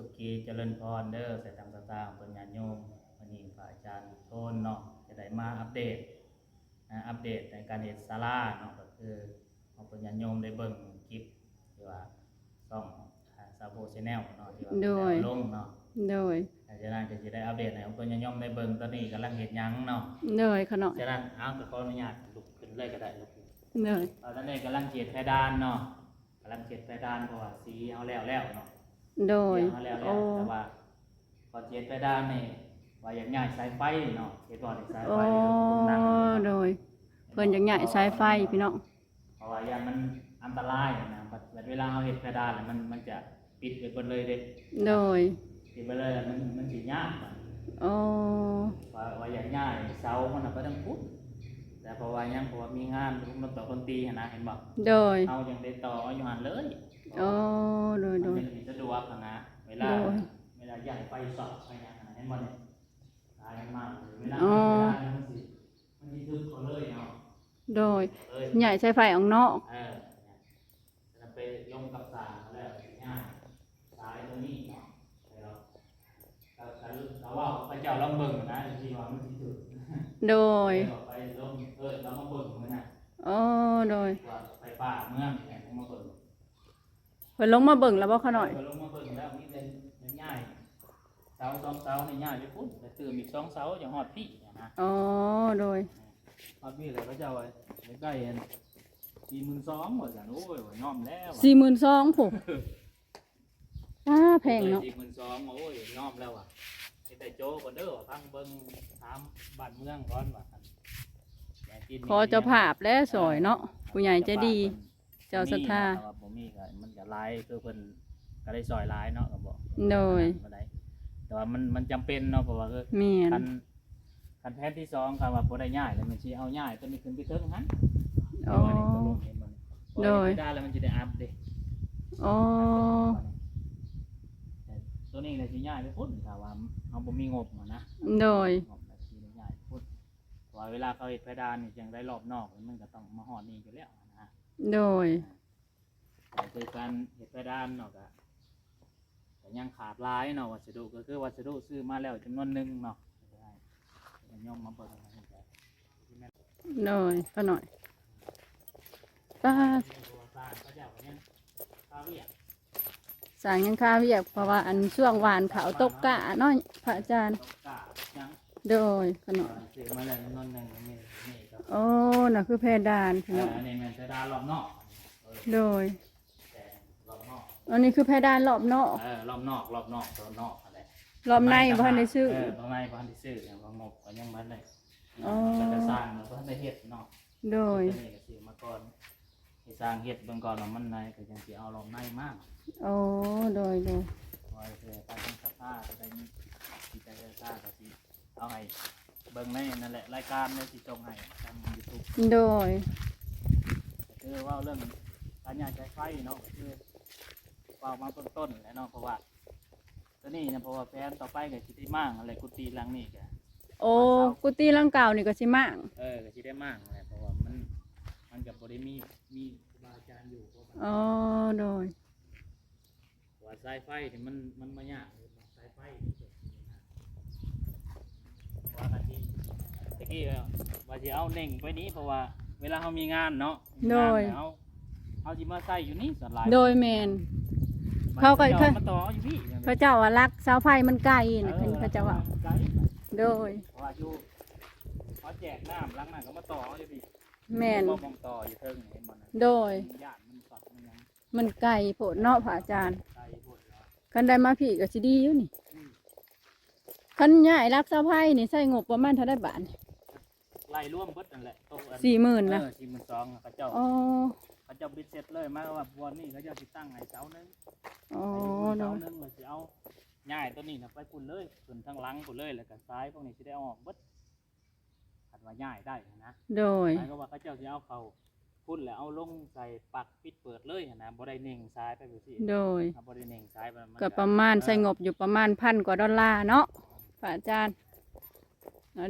สุขีเจริญพรเด้อใส่ตามสตางค์เป็นญาติโยมวันนี้พระอาจารย์โทนเนาะจะได้มาอัปเดตในการเฮ็ดศาลาเนาะก็คือเอาเป็นญาติโยมได้เบิ่งคลิปที่ว่าช่องซาโบชาแนลเนาะที่ว่าได้ลงเนาะโดยฉะนั้นก็สิได้อัปเดตให้เพิ่นญาติโยมได้เบิ่งตอนนี้กำลังเฮ็ดหยังเนาะโดยขะเนาะฉะนั้นเอาก็ขออนุญาตลุกขึ้นเลยก็ได้ลุกโดยตอนนี้กำลังเฮ็ดเพดานเนาะกำลังเฮ็ดเพดานเพราะว่าสีเอาแล้วเนาะโดยแต่ว่าพอเฮ็ดเพดานนี่ว่าอยากย้ายสายไฟเนาะเฮ็ดบ่ได้สายไฟนั่งโดยเพิ่นอยากย้ายสายไฟพี่น้องเพราะว่าอย่างมันอันตรายนะเวลาเฮาเฮ็ดเพดานแล้วมันจะปิดไปเบิดเลยเด้โดยปิดไปเลยมันสิยากว่าอยากย้ายเสามันน่ะบ่ต้องพุดแต่เพราะว่ายังเพราะว่ามีงานมันต่อดนตรีหั่นนะเห็นบ่โดยเฮายังได้ต่ออยู่หั่นเลยโดยมันเป็นสะดวกนะเวลาย้ายไฟสอดไปหยังเห็นบ่เนี่ยตายมากเวลามันสิทึบเขาเลยเนาะโดยย้ายสายไฟออกนอกจะไปลงกับสายแล้วง่ายสายตัวนี้เนาะแล้วเราว่าพระเจ้าลองเบิ่งนะที่ว่ามันสิถึกโดยไปลงเรามาเบิ่งมันน่ะโดยว่าไฟฟ้าเมืองเนี่ยมาเบิ่งเพิ่นลงมาเบิ่งแล้วบ่ขะหน่อยเพิ่นลงมาเบิ่งแล้วมีเป็นง่ายเสา2เสานี่ง่ายไปพุ่นแต่ตื่นอีก2เสาอย่างฮอดพี่นะโดยฮอดพี่แล้วพระเจ้าไว้ใกล้ๆอัน42,000ว่าซั่นโอ้ยยอมแล้ว 42,000พุ่นแพงเนาะ 42,000โอ้ยยอมแล้วอ่ะแต่โจก่อนเด้อฟังเบิ่งถามบ้านเมืองก่อนว่าขอเจ้าภาพและสอยเนาะผู้ใหญ่ใจดีเจ้าศรัทธาบ่มีก็มันก็หลายคือเพิ่นก็ได้ซอยหลายเนาะก็บ่โดยแต่ว่ามันจำเป็นเนาะเพราะว่าคือคันแผนที่2ครับว่าบ่ได้ย้ายแล้วมันสิเอาย้ายตัวนี้ขึ้นไปเทิงหั่นโดยได้แล้วมันสิได้อัพเด้ตัวนี้เลยสิย้ายไปพุ่นถ้าว่าเฮาบ่มีงบนะโดยสิย้ายพุ่นว่าเวลาเขาเฮ็ดเพดานนี่จังได้รอบนอกมันก็ต้องมาฮอดนี่อยู่แล้วนะโดยคือการเฮ็ดเพดานเนาะก็ยังขาดหลายเนาะวัสดุก็คือวัสดุซื้อมาแล้วจำนวนนึงเนาะย่อมมาเบิ่งโดยก็หน่อยสร้างยังค่าเวียกเพราะว่าอันช่วงหวานเขาตกกะเนาะพระอาจารย์โดยก็หน่อยน่ะคือเพดานพี่น้องอันนี้มันเพดานรอบนอกโดยอันนี้คือเพดานรอบนอกรอบนอกตัวนอกอะไรรอบในบ้านได้ซื้อรอบในบ้านได้ซื้ออย่างงบก็ยังบ้านได้จะสร้างบ้านได้เฮ็ดเนาะโดยนี่ก็ซื้อมาก่อนให้สร้างเฮ็ดเบิ่งก่อนว่ามันในก็ยังสิเอารอบในมากโดยไว้เพื่อไปทำสภาพก็ได้มีสิใจสร้างก็สิเอาให้เบิ่งในนั่นแหละรายการในสิส่งให้ทาง YouTube โดยคือว่าเรื่องการย้ายสายไฟเนาะคือว่ามาเบื้องต้นแล้วเนาะเพราะว่าตัวนี้นะเพราะว่าแผนต่อไปก็สิได้มั่งอะไรกุฏิหลังนี้ก็กุฏิหลังเก่านี่ก็สิมั่งก็สิได้มั่งแหละเพราะว่ามันก็บ่ได้มีครูบาอาจารย์อยู่โดยว่าสายไฟนี่มันบ่ยากสายไฟว่าตะกี้ว่าสิเอาเน่งไว้นี้เพราะว่าเวลาเฮามีงานเนาะโดยเอาสิมาใส่อยู่นี่ส่วนหลายโดยแม่นเขาก็มาต่ออยู่พี่พระเจ้าว่ารักเสาไฟมันไกลนะพระเจ้าว่าโดยว่าอยู่เขาแจกน้ำล้างน้ำก็มาต่ออยู่พี่แม่นมองต่ออยู่เทิงเห็นบ่โดยมันไกลโพดเนาะพระอาจารย์คันได้มาพี่ก็สิดีอยู่นี่คันย้ายรักเสาไฟนี่ใช้งบประมาณเท่าได้บาทไล่ร่วมเบิดนั่นแหละ40,000นะ42,000เขาเจ้าบิดเสร็จเลยมาว่าวันนี้เขาเจ้าสิตั้งให้เสานึงเสานึงเลยสิเอาย้ายตัวนี้นะไปพุ่นเลยส่วนทางหลังพุ่นเลยแล้วก็ซ้ายพวกนี้สิได้ออกเบิดคันว่าย้ายได้นะโดยก็ว่าเขาเจ้าสิเอาเข้าพุ่นแล้วเอาลงใส่ปักปิดเปิดเลยนะบ่ได้เน่งซ้ายไปบ่สิโดยบ่ได้เน่งซ้ายก็ประมาณใช้งบอยู่ประมาณ1,000 กว่าดอลลาร์เนาะพระอาจารย์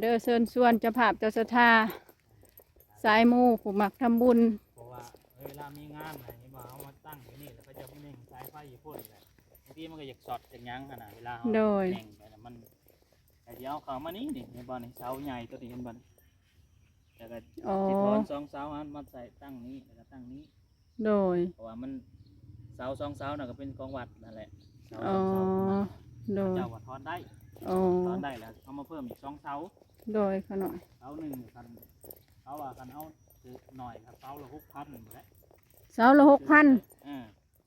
เด้อเชิญชวนเจ้าภาพเจ้าศรัทธาสายมูผู้มักทำบุญเพราะว่าเวลามีงานอะไรนี่ว่าเอามาตั้งอยู่นี่แล้วก็จะไม่เน่งสายไฟอยู่พุ่นแหละที ทีมันก็อยากสอดจากยังขนาดเวลา โดย แข่งไปแล้วมันแต่เดี๋ยวเขามานี่นี่เห็นบ่นี่เสาใหญ่ตัวนี้เห็นบ่นี่แต่ก็ อ๋อ สิถอน2 เสาอันมาใส่ตั้งนี้แล้วก็ตั้งนี้ โดย เพราะว่ามันเสา2 เสาน่ะก็เป็นของวัดนั่นแหละเสา อ๋อ 2 เสาโดย เจ้าว่าถอนได้ อ๋อ ถอนได้แล้วเอามาเพิ่มอีก2 เสา โดยขน่อย เสาหนึ่งคันเขาว่าคันเอาคือหน่อยครับเสาละ6,000หมดแล้ว เสาละ6,000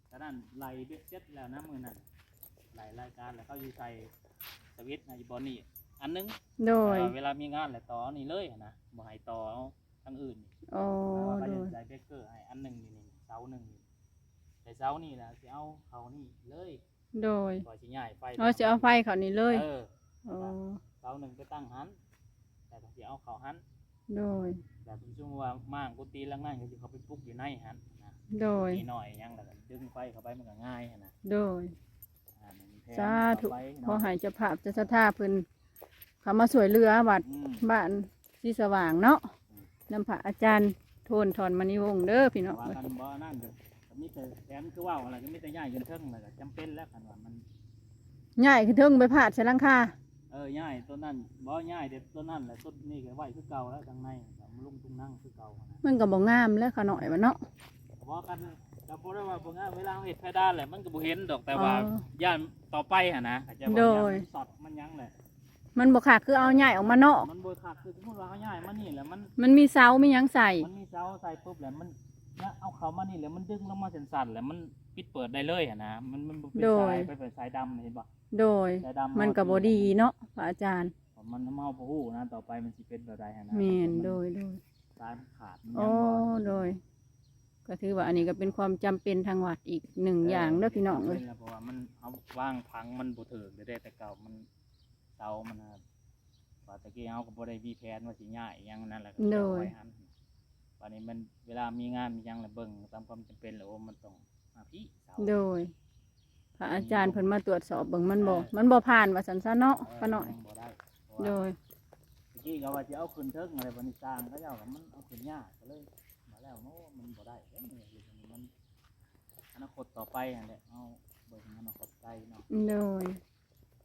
แต่นั่นไล่เบ็ดเสร็จแล้วนะมือนั่นไล่รายการแล้วเขาอยู่ใส่สวิตช์ในบอนี่อันนึง โดย เวลามีงานแหละต่อนี่เลยนะบ่ให้ต่อเอาทั้งอื่นนี่ อ๋อ เขา โด จะ ย ใส่เบเกอร์ให้อันหนึ่งนี่เสาหนึ่งนี่แต่เสานี่นะสิเอาเขานี่เลย โดย ก่อนสิย้ายไฟ เราจะเอาไฟเขานี่เลย อ๋อ เสาหนึ่งไปตั้งหันแต่ก็สิเอาเขาหัน โดย แต่ผมช่วว่าม่างกุฏิหลังนั่นก็สิเขาไปปลุกอยู่ในหันนะ โดย นี่หน่อยยังแล้วก็ดึงไฟเข้าไปมันก็ง่ายหั้นนะ โดย นี่แทน สาธุ เข้ไป ขอ เนาะ ให้เจ้าภาพเจะศรัทธาเพิ่นเขามาสวยเรือวัด อืม บ้านที่สว่างเนาะนำพระอาจารย์โทนถอนมณีวงศ์เด้อพี่น้อง ว่า เอ้ย กันบ่นั่นก็มีแต่แทนคือว่าอะไรก็มีแต่ย้ายกันเทิงเลยก็จำเป็นแล้วกันว่ามัน ง่ายคือเทิงไปพาดใส่หลังคา ย้ายต้นนั้นบ่ย้ายเด็ดต้นนั้นแหละต้นนี้ก็ไว้คือเก่าแล้วทางในก็มาลุงตุ้งนั่งคือเก่านะ มันก็บ่งามแล้วขาหน่อยว่าเนาะ บ่กันก็บ่ได้ว่าบ่งามเวลาเฮ็ดเพดานแหละมันก็บ่เห็นดอกแต่ว่า อ๋อย่ านต่อไปหั่นนะอาจจะบ่ โด ย่าย นมันสอดมันหยังแหละ มันบ่ขาดคือเอาใหญ่ออกมานอก มันบ่คักคือสมมุติว่าเขาย้ายมานี่แหละมัน มันมีเสามีหยังใส่ มันมีเสาใส่ปุ๊บแล้วมันเนี่ยเอาเข้ามานี่แล้วมันดึงลงมาสั่นๆแล้วมันปิดเปิดได้เลยหั่นนะมันบ่เป็นสายไปเป็นสายดำเห็นบ่ โดย สายดำ มันก็บ่ดีเนาะพระอาจารย์ มันเมาบ่ฮู้นะต่อไปมันสิเป็นแบบใดหั่นนะ แม่นโดย สายมันขาดมัน โอ้ ยังบ่ โดย ก็ถือว่าอันนี้ก็เป็นความจำเป็นทางวัดอีกหนึ่งอย่างเด้อพี่น้องเอ้ย เพราะว่ามันเอาว่างพังมันบ่ถึกได้แต่เก่ามันเตามันนะครับว่าตะกี้เฮาก็บ่ได้มีแผนว่าสิย้ายอิหยังนั่นแหละก็เก็บไว้หั่นวันนี้มันเวลามีงานมีหยังแล้วเบิ่งตามความจำเป็นแล้วมันต้องมาพี่เสา โดย พระอาจารย์เพิ่นมาตรวจสอบเบิ่งมันบ่ผ่านว่าสันซะเนาะขาหน่อย บ่ได้เพราะ โด ว่าย ตะกี้ก็ว่าสิเอาขึ้นเทิงอะไรบัดนี้สร้างเขาเจ้าก็มันเอาขึ้นยากก็เลยมาแล้วโน้มันบ่ได้มันอนาคตต่อไปนั่นแหละเอาเบิ่งอนาคตไกลเนาะ โดย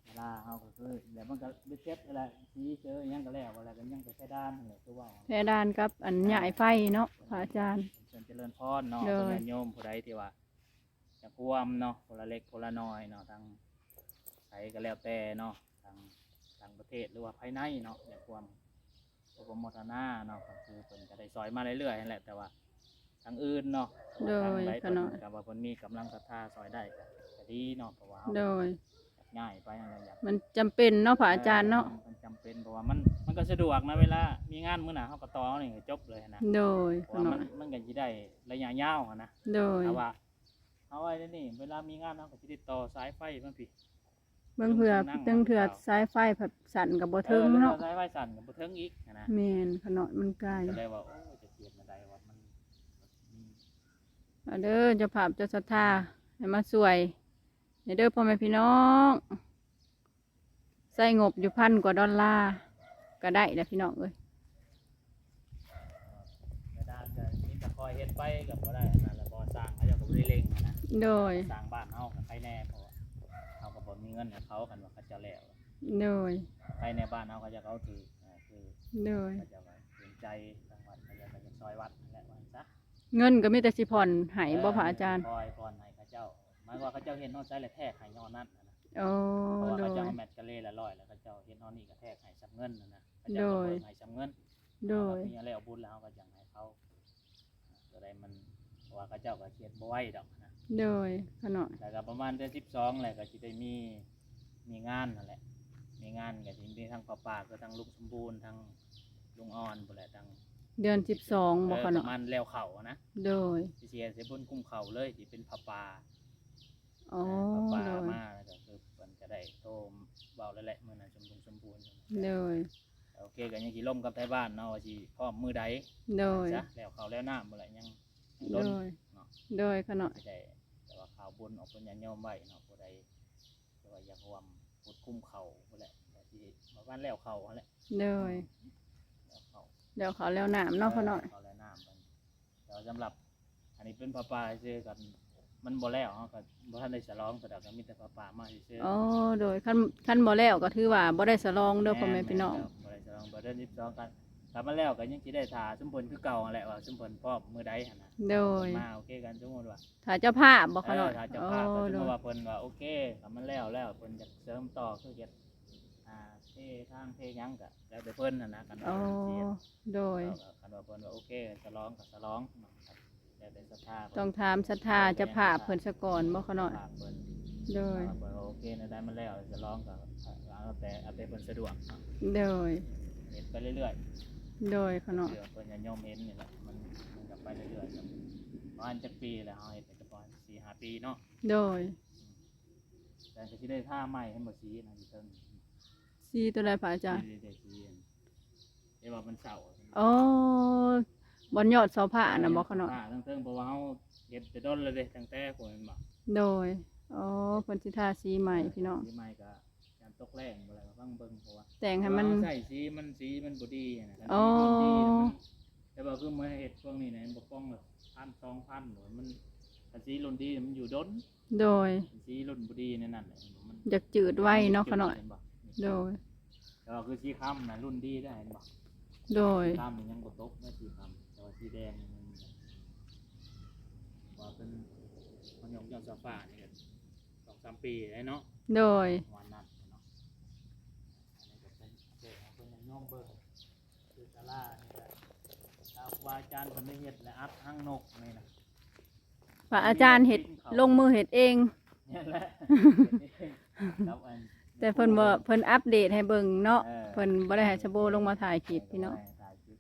เวลาเฮาก็คือแล้วมันก็เบ็ดเสร็จอะไรสีเจออิหยังก็แล้วอะไรก็ยังไปแค่ด้านนั่นแหละคือว่า เพดานกับอันใหญ่ไฟเนาะพระอาจารย์ เชิญเจริญพรเนาะ เด้อ เพิ่นโยมผู้ใดที่ว่าจะร่วมเนาะคนละเล็กคนละน้อยเนาะทางไสก็แล้วแต่เนาะทางประเทศหรือว่าภายในเนาะอยากร่วมโปรโมทนาเนาะก็คือเพิ่นก็ได้ซอยมาเรื่อยๆนั่นแหละแต่ว่าทางอื่นเนาะ โดย ทางใด ข เพิ่น น่อย ก็ว่าเพิ่นมีกำลังศรัทธาซอยได้ก็ดีเนาะเพราะว่าเฮา โดย ง่ายไปอะไรอย่าง มันจำเป็นเนาะพระอาจารย์เนาะ มันจำเป็นเพราะว่ามันก็สะดวกนะเวลามีงานมื้อหน้าเฮาก็ต่อนี่ก็จบเลยนะ โดย เพ ข ราะว่า น่ มั อน ย มันก็สิได้ระยะยาวอะนะ โดย แต่ว่าเอาไว้นี่เวลามีงานเฮาก็สิได้ต่อสายไฟมันพี่ เบิ่งเผื่อตั้งเถื่อสายไฟผัดสั่นกับบ่เทิงเนาะ สายไฟสั่นก็บ่เทิงอีกนะ แม่นขน่อยมันไกล ก็เลยว่าโอ้ยจะเสียดมาได้ว่ามัน เอาเด้อเจ้าภาพเจ้าศรัทธาให้มาสวยให้เด้อพ่อแม่พี่น้องใส่งบอยู่$1,000 ก็ได้แล้วพี่น้องเอ้ย กระดานก็มีแต่คอยเฮ็ดไปก็บ่ได้นั่นแหละบ่สร้างเขาเจ้าก็บ่ได้เร่งนะ โดย สร้างบ้านเฮาก็ใครแน่เพราะว่าเฮาก็บ่มีเงินให้เขากันว่าเขาจะแล้ว โดย ใครในบ้านเฮาก็จะเอาถือคือ โดย ก็จะว่าเห็นใจทางวัดก็จะซอยวัดนั่นแหละว่าซะ เงินก็มีแต่สิผ่อนให้บ่พระอาจารย์ คอยพรให้เขาเจ้าหมายว่าเขาเจ้าเห็นนอนใจและแทกให้นอนนั่นนะ โอ้ เพราะว่า โด เขา ย เจ้าเอาแมทกะเล่ละร้อยแล้วเขาเจ้าเห็นนอนนี่ก็แทกให้ซ้ำเงินนะเขา โด เจ้าย ก็เบิ่งให้ซ้ำเงิน โดย มีอะไรเอาบุญแล้วก็จังให้เขาตัวใดมันเพราะว่าเขาเจ้าก็เขียนบ่ไหวดอกนะ โดยขน่อย แล้วก็ประมาณเดือน12แหละก็สิได้มีงานนั่นแหละมีงานก็สิมีทั้งป้าก็ทั้งลุงสมบูรณ์ทั้งลุงอ่อนพุ่นแหละทั้ง เดือน12บ่ข ป น่อ ระ ย มาณแล้วเขานะ โดย สิเสียเสียบนคุ้มเขาเลยที่เป็นผ้าป่า อ๋อ ผ้าป่า โดย มาแล้วก็คือมันจะได้โตมเบาแล้วแหละมื้อนั้นสมบูรณ์ โดย โอเคก็ยังสิล่มกับไทบ้านเนาะว่าสิพร้อมมือใด โดย จ้ะแล้วเขาแล้วน้ำบ่ละยัง โด ล้น ย เนาะ โดยขน่อย ไม่ได้แต่ว่าข่าวบุญออกเป็นญาติโยมไว้เนาะผู้ใดแต่ว่าอยากรวมพุดคุ้มเขาบ่แหละก็สิมาบ้านแล้วเขาหั่นแหละ โดย แล้วเขา เดี๋ยวเขาแล้วน้ำเนาะขน่อย เขาแล้วน้ำมันแต่ว่าสำหรับอันนี้เป็นผ้าป่าซื่อกัน มันบ่แล้วเฮาก็บ่ทันได้ฉลองก็ดอกก็มีแต่ป่ามาซื่อ อ๋อโดยคันบ่แล้วก็ถือว่าบ่ได้สลองเด้อพ่อแม่พี่น้อง บ่ได้ฉลองบ่ได้12กันกลับมาแล้วก็ยังสิได้ท่าซุมเพิ่นคือเก่านั่นแหละว่าซุมเพิ่นพร้อมมื้อใดหั่นน่ะ โดย มาโอเคกันสมมุติว่า ถ้าเจ้าภาพบ่ขนาด ถ้าเจ้า อ๋อ ภาพก็สม โด มุ ย ติว่าเพิ่นว่าโอเคกลับมาแล้วเพิ่นอยากเสริมต่อคือเฮ็ดเททางเทหยังก็แล้วแต่เพิ่นนั่นนะกันว่า อ๋อ เพิ่นสิเฮ็ด โดย กันว่าเพิ่นว่าโอเคฉลองก็ฉลองเนาะครับแล้วแต่ศรัทธาเพิ่น ต้องถามศรัทธาเจ้าภาพเพิ่นซะก่อนบ่ขนาด เพิ่น โดย เพิ่นว่าโอเคนะได้มาแล้วฉลองก็เอาแต่เพิ่นสะดวกเนาะ โดย เฮ็ดไปเรื่อย โดยขนาด ๆเดี๋ยวเพิ่นจะยอมเห็นนี่แหละมันก็ไปเรื่อยๆครับประมาณจักปีแล้วเฮาเฮ็ดไปประมาณ4-5 ปีเนาะ โดย แต่ก็สิได้ท่าใหม่ให้บ่สีนะอยู่เทิง สีตัวใดพระอาจารย์ ได้สีเดี๋ยวว่ามันเศร้า อ๋อบนยอดเสาผ้าน่ะบ่ขนาด ทั้งเทิงเพราะว่าเฮาเฮ็ดแต่ต้นเลยเด้ตั้งแต่คนมันบ่ โดยอ๋อเพิ่นสิทาสีใหม่พี่น้อง สีใหม่ก็ยามตกแรงบ่แล้วก็ฟังเบิ่งเพราะว่า แต่งให้มัน ใส่สีมันบ่ดีนะ อ๋อ แต่ว่าคือมาเฮ็ดพวกนี้นะมันบ่ป้องแบบ1,000-2,000หรือมันถ้าสีรุ่นดีมันอยู่ดน โดย สีรุ่นบ่ดีในนั้นแหละมัน อยากจืดไว้เนาะขนาด เห็บ่ โดย แต่ว่าคือสีค้ำน่ะรุ่นดีได้เห็นบ่ โดย ค้ำนี่ยังบ่ตกนะสีค้ำแต่ว่าสีแดงนี่มันว่าเป็นมันยอดฟ้านี่ก็2-3 ปีแล้วเนาะ โดย วันนั้นเนาะอันนี้ก็เป็นเจ้าเพิ่นยังย่อมเบิ่งคือศาลานี่ก็ชาวครูบาอาจารย์เพิ่นได้เฮ็ดและอัดหางนกนี่นะ พระอาจารย์เฮ็ดลงมือเฮ็ดเอง นี่แหละครับอัน แต่เพิ่นบ่เพิ่นอัปเดตให้เบิ่งเนาะเพิ่นบ่ได้ให้ชะโบลงมาถ่ายคลิปพี่น้อง ถ่ายคลิป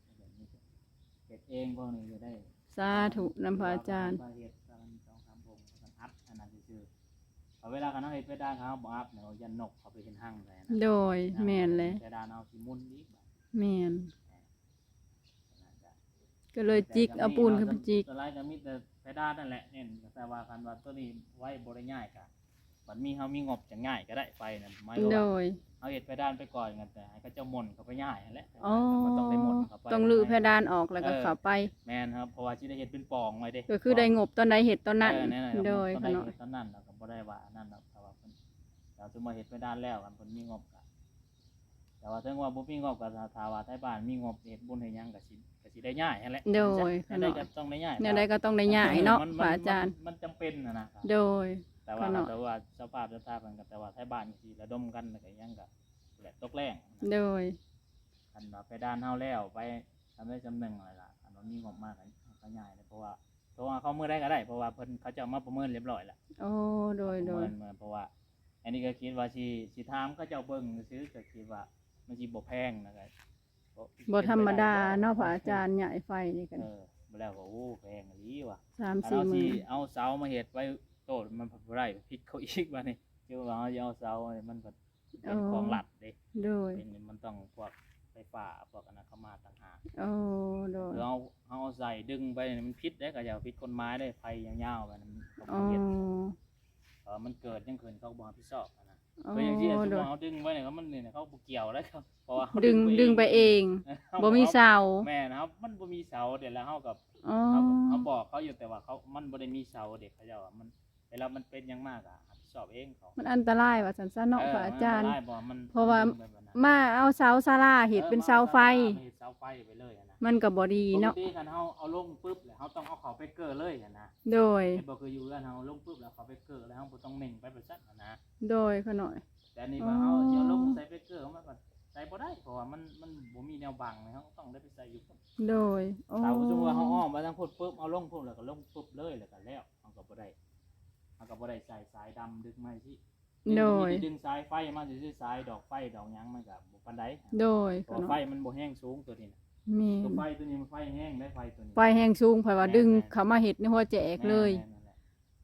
เฮ็ดเองพวกนี้อยู่ได้ สาธุนำพระอาจารย์ เฮ็ดประมาณ2-3 องค์แล้วก็อัดอันนั้นซื่อๆเอาเวลากันเฮาเฮ็ดไปด้านเขาบ่อัพเนี่ยเอายันนกเขาไปเห็นหั่งเลยนะ โดยแม่นเลย แต่ด้านเอาสิมุนอีก แม่นก็เลยจิกเอาปูนขึ้นไปจิก ตัวไรก็มีแต่ไปด้านนั่นแหละเนี่ยแต่ว่าคันว่าตัวนี้ไว้บ่ได้ง่ายกะบัดมีเฮามีงบจะง่ายก็ได้ไฟนั่นหมาย โด ว่าย เอาเฮ็ดไปด้านไปก่อนกันแต่ให้เขาเจ้าหม่นเขาไปง่ายนั่นแหละ อ๋อ มันต้องได้หม่นเข้าไป ต้องลื้อเพดานออกแล้วก็เข้าไป แม่นครับเพราะว่าสิได้เฮ็ดเป็นปล่องไว้เด้ ก็คือได้งบตอนใดเฮ็ดตอนนั้น นั่นแหละครับ โดย ตอน ข ใด นาด เฮ็ดตอนนั้นเราก็บ่ได้ว่านั่นดอกแต่ว่าเพิ่นเราสมมุติเฮ็ดไปด้านแล้วกันเพิ่นมีงบก็แต่ว่าถึงว่าบ่มีงบก็ถ้าว่าไทบ้านมีงบเฮ็ดบุญเฮ็ดหยังก็สิได้ง่ายนั่นแหละ โดย อันใดก็ต้องได้ง่าย แนวใดก็ต้องได้ย้ายเนาะ มัน พระอาจารย์ มันจำเป็นนะครับ โดย แต่ว่า ขนาด แต่ว่าสภาพสภาพมันก็แต่ว่าไทบ้านสิระดมกันแล้วก็ยังก็แหละตกแรง โดย คันว่าไปด้านเฮาแล้วไปทำได้จำหนึ่งอะไรล่ะอันนั้นมีงบมากก็ง่ายเลยเพราะว่าเขาเมื่อได้ก็ได้เพราะว่าเพิ่นเขาจะเอามาประเมินเรียบร้อยแล้ว โอ้โดย ประ โด เมิ ย นมาเพราะว่า อันนี้ก็คิดว่าสิถามเขาเจ้าเบิ่งซื้อก็คิดว่ามันสิบ่แพงนะครับ บ่ธรรมดาเนาะพระอาจารย์ใหญ่ไฟนี่กัน บ่แล้วก็โอ้แพงอีหลีว่ะ 3-4 ถ้า หมื่น เอาเสามาเฮ็ดไว้โตดมันบ่ได้ผิดเขาอีกบัดนี้คือว่าเฮาสิเอาเสามันก็เป็นของหลัดเด้ โดย เป็นมันต้องพวกไฟฟ้าพวกอันนั้นเข้ามาต่างหาก โอ้โดย คือเอาใส่ดึงไปเนี่ยมันพิษได้ก็อย่าพิษคนไม้ได้ไฟยาวๆไปมันเขา อ๋อ เห็นมันเกิดยังเกินเขาบ่พิดชอบนะ อ๋อ คืออย่างที่ โดย เขาดึงไว้เนี่ยมันเนี่ยเขาบ่เกี่ยวแล้วครับเพราะว่าเขา ดึงไปเอง เขา บ่มีเสา แม่นะครับมันบ่มีเสาเดี๋ยวแล้วเฮากับ อ๋อ เขาบอกเขาอยู่แต่ว่ามันบ่ได้มีเสาเด็กเขาเจ้าว่ามันเวลามันเป็นอยังมากอ่ะรับผิดชอบเองเขา มันอันตรายว่าซั่นซะเนาะพระอาจารย์ มันได้บ่มัน เพราะว่า ดึงไปแบบนั้น มาเอาเสาศาลาเฮ็ดเป็นเสาไฟ เฮ็ดเสาไฟไปเลยอะนะ มันก็บ่ดี ปก เนาะ ติคันเฮาเอาลงปุ๊บแล้วเฮาต้องเอาเขาไปเกอเลยอะนะ โดย เฮ็ดบ่คืออยู่กันเฮาลงปุ๊บแล้วเขาไปเกอแล้วเฮาบ่ต้องเม่งไปประชันอะนะ โดยขน่อย แต่อันนี่ว่าเฮาสิเอาลงใส่ไปเกอมันก็ใส่บ่ได้เพราะว่ามันบ่มีแนวบังเฮาต้องได้ไปใส่อยู่พุ่น โดยโอ้ ถ้าสมมุติว่าเฮาอ้อมมาทางพุ่นปุ๊บเอาลงพุ่นแล้วก็ลงปุ๊บเลยแล้วก็แล้วเฮาก็บ่ได้ใส่สายดำดึงมาสิ โดย ดึงสายไฟมาซื่อๆสายดอกไฟดอกหยังมันก็บ่ปานใด โดย เพ ข ราะ น่ ไฟ อย มันบ่แห้งสูงตัวนี้นะ แม่ ตัวไฟตัวนี้มันไฟแห้งได้ไฟตัวนี้ ไฟแห้งสูงไผว่าดึงเข้ามาเฮ็ดในหัวแจกเลย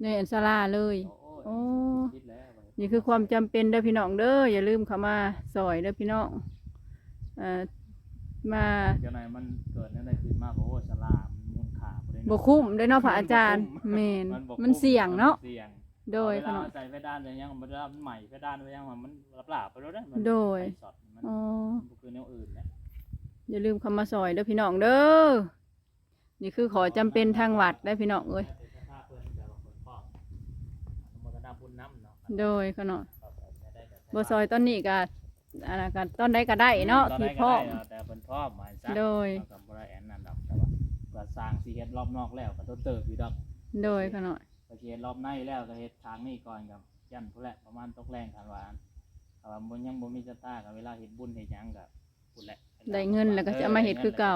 ในอันศาลาเลย โอ้ โอ้ คิดแล้ว นี่คือความจำเป็นเด้อพี่น้องเด้ออย่าลืมเข้ามาซอยเด้อพี่น้องมา เจ้านายมันเกิดนั่นได้ขึ้นมาเพราะว่าสลามมูลค่าบ่ได้ บ่คุ้มเด้อเนาะพระอาจารย์แม่น บ่ มันเสี่ยงเนาะ เสี่ยง โดย เว ข ลา นาด ใส่ไฟด้านไปยังมันรับใหม่ไฟด้านไปยังมันรับหลาบไปแล้วได้มัน โดย ไฟช็อตมัน อ๋อ บ่คือแนวอื่นแหละ อย่าลืมเข้ามาซอยเด้อพี่น้องเด้อนี่คือขอจำเป็นทางวัดได้อพี่น้องเอ้ย ถ้าเพิ่นจะเอาคนพ่อ โดยขนาด ครับจะได้กับ บ่ซอยต้นนี้ก็อันนั้นก็ต้นใดก็ได้เนาะ ตอน ที่ ใด พร้อม ก็ได้เนาะแต่เพิ่นพร้อมหมายซะ โดย เอากับบ่ได้อันนั้นดอกแต่ว่าก็สร้างสิเฮ็ดรอบนอกแล้วก็ต้องเติบอยู่ดอก โดยขนาด ก็สิเฮ็ดรอบในแล้วก็เฮ็ดทางนี้ก่อนกับยันพุ่นแหละประมาณตกแรงคันว่าอันถ้าว่าบ่ยังบ่มีสตาร์ก็เวลาเฮ็ดบุญเฮ็ดหยังก็พุ่นแหละ ได้เงินแล้วก็จะเอามาเฮ็ดคือเก่า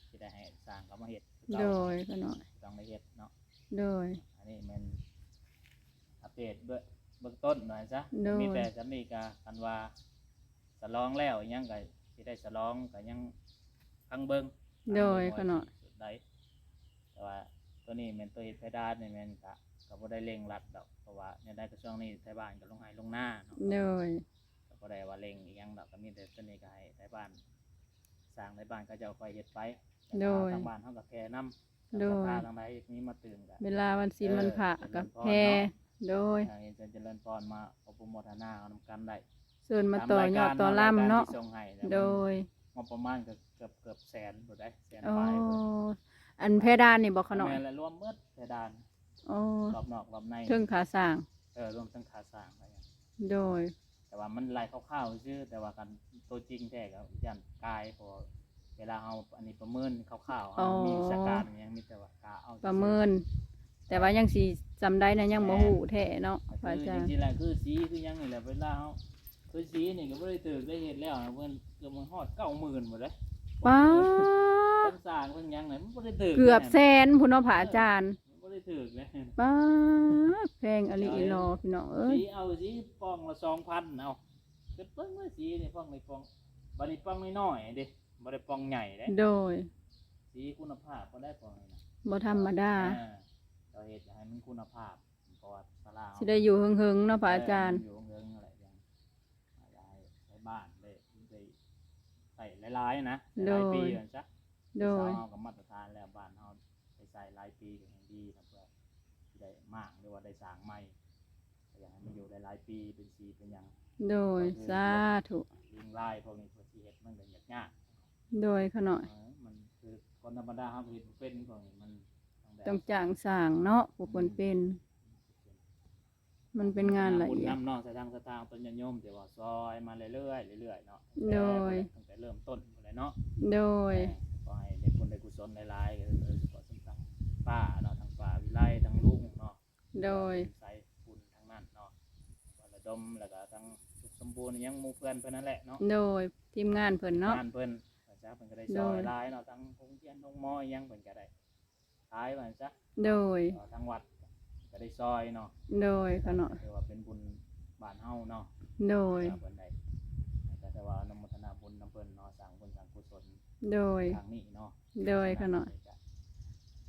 สิได้ให้สร้างก็มาเฮ็ดคือ โด เก่าย ขนาด ต้องได้เฮ็ดเนาะ โดย อันนี้มันอัปเดตเบื้องต้นหน่อยซะ โดย มีแต่จะมีกากันว่าสลองแล้วอิหยังก็สิได้สลองก็ยังพังเบิ่ง โดยขนาด สุดใดแต่ว่าตัวนี้แม่นตัวเฮ็ดเพดานนี่แม่นก็บ่ได้เร่งรัดดอกเพราะว่าเนี่ยได้ก็ช่วงนี้ไทบ้านก็ลงไห้ลงหน้าเนาะ โดย ก็บ่ได้ว่าเร่งอีหยังดอกก็มีแต่ตัวนี้ก็ให้ไทบ้านสร้างไทบ้านก็จะเอาค่อยเฮ็ดไปแต่ว่าทางบ้านเฮาก็แค่นำ โดย ทางใดมีมาตื่นก็ เวลาวันศีลวันพระกับแพรโดย เห็นเจริญพรมาอบรมโมทนาเอานำกันได้ เชิญมาต่อยอดต่อล่ำเนาะ ตมรยกรที่ส่งให้แล้ว โดย งบประมาณก็เกือบแสนบ่ได้แสน โอ้ ปลายเบิด อันเพดานนี่บอกขนาด แม่นและรวมเบิดเพดาน โอ้ รอบนอกรอบใน เครื่องขาสร้าง รวมทั้งค่าสร้างอะไรอย่าง โดย แต่ว่ามันรายคร่าวๆซื่อแต่ว่ากันตัวจริงแท้ก็ยันกายพอเวลาเอาอันนี้ประเมินคร่าวๆ อ๋อ เอามีวิชาการอิหยังมีแต่ว่ากาเอา ประเมิน แต่ว่ายังสิจำได้นะยังบ่ฮู้แท้เนาะพ คื ระ อ อา จ จารย์ ริงๆแล้วคือสีคือหยังนี่แหละเวลาเฮาคือสีนี่ก็บ่ได้ตึกได้เฮ็ดแล้วนะเพิ่นเกือบมันฮอด 90,000หมดเลย ป้า เพิ่นสร้างเพิ่นหยังนี่มันบ่ได้ตึก เกือบแสนพุ่นเนาะพระอาจารย์ มันบ่ได้ตึกเลย ป้าแพงอลิอีหลอพี่น้องเอ้ย สีเอาสีปองละ 2,000เอาเก็บเบิ่งว่าสีนี่ปองนี่ปองบัดนี้ปองน้อยๆเด้บ่ได้ปองใหญ่เด้ โดย สีคุณภาพบ่ได้ปองนี่นะ บ่ธรรมดา เราเฮ็ดให้มันคุณภาพเพราะว่าศาลา สิได้อยู่หึงๆเนาะพระอาจารย์ อยู่เงินอะไรอย่างอยากให้บ้านได้ใส่หลายๆนะหลายปีกันจ้ะ โดย เฮากับมาตรฐานแล้วบ้านเฮาไปใส่หลายปีก็ยังดีนะเพื่อสิได้มากหรือว่าได้สร้างใหม่ก็อยากให้มันอยู่ได้หลายปีเป็นสีเป็นหยัง โดยสาธุ ลิงลายพวกนี้พวกที่เฮ็ดมันก็ยาก โดยขนาด มันคือคนธรรมดาเฮาก็เฮ็ดบ่เป็นพวกนี้มันแบบ ต้องจ้างสร้างเนาะผู้คนเป็น มันเป็นงานละ บุญ เอียด นำเนาะสร้างต้นญาติโยมแต่ว่าซอยมาเรื่อยๆเรื่อยๆเนาะ โดย ตั้งแต่เริ่มต้นเลยเนาะ โดย ก็ให้ได้ผลได้กุศลหลายๆก็ขอสมทั้งป้าเนาะทั้งป้าวิไลทั้งลุงเนาะ โดย ใส่บุญทั้งนั้นเนาะก็ระดมแล้วก็ทั้งสุขสมบูรณ์ยังหมู่เพื่อนเพิ่นนั่นแหละเนาะ โดยทีมงานเพิ่นเนาะ งานเพิ่นก็จ้าเพิ่นก็ได้ซอยหลายเนาะทั้งโรงเรียนโรงหมออิหยังเพิ่นก็ได้ขายว่าซะ โดย ทั้งวัดก็ได้ซอยเนาะ โดยขนาด ถือว่าเป็นบุญบ้านเฮาเนาะ โดย เพิ่นได้ก็แต่ว่าอนุโมทนาบุญนำเพิ่นเนาะสร้างบุญสร้างกุศล โดย ทางนี้เนาะ โดยขนาด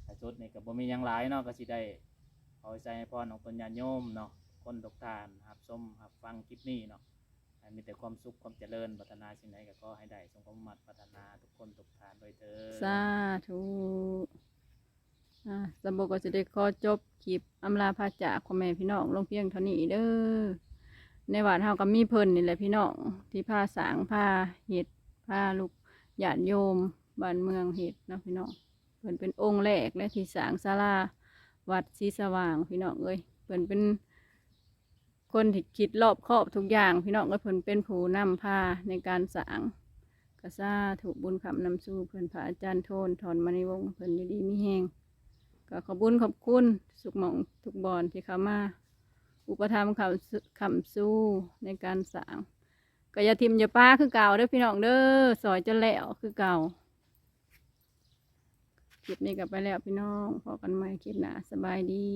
แต่จุดนี้ก็บ่มีหยังหลายเนาะก็สิได้เอาใจให้พรของเพิ่นญาติโยมเนาะคนทุกท่านรับชมรับฟังคลิปนี้เนาะให้มีแต่ความสุขความเจริญพัฒนาสิ่งใดก็ขอให้ได้สมความมุ่งมั่นพัฒนาทุกคนทุกท่านโดยเถิด สาธุสมบูรณ์ก็จะได้ขอจบคลิปอำลาพาจากพ่อแม่พี่น้องลงเพียงเท่านี้เด้อในวัดเฮาก็มีเพิ่นนี่แหละพี่น้องที่พาสางพาเฮ็ดพาลูกญาติโยมบ้านเมืองเฮ็ดเนาะพี่น้องเพิ่นเป็นองค์แรกและที่สร้างศาลาวัดศรีสว่างพี่น้องเอ้ยเพิ่นเป็นคนที่คิดรอบคอบทุกอย่างพี่น้องเอ้ยเพิ่นเป็นผู้นำพาในการสร้าง กษาถูกบุญคำนำสู่เพื่อนพระอาจารย์โทนถอนมาในวงเพื่อนอยู่ดีมีแหงก็ขอบคุญขอบคุณสุขหมองทุกบอนที่เขามาอุปถัมภ์คำสู้ในการสร้างก็อย่าทิมอย่าป้าคือเก่าเด้อพี่น้องเด้อสอยจนแล้วคือเก่าคลิปนี้กลับไปแล้วพี่น้องพอกันใหม่คลิปหน้าสบายดี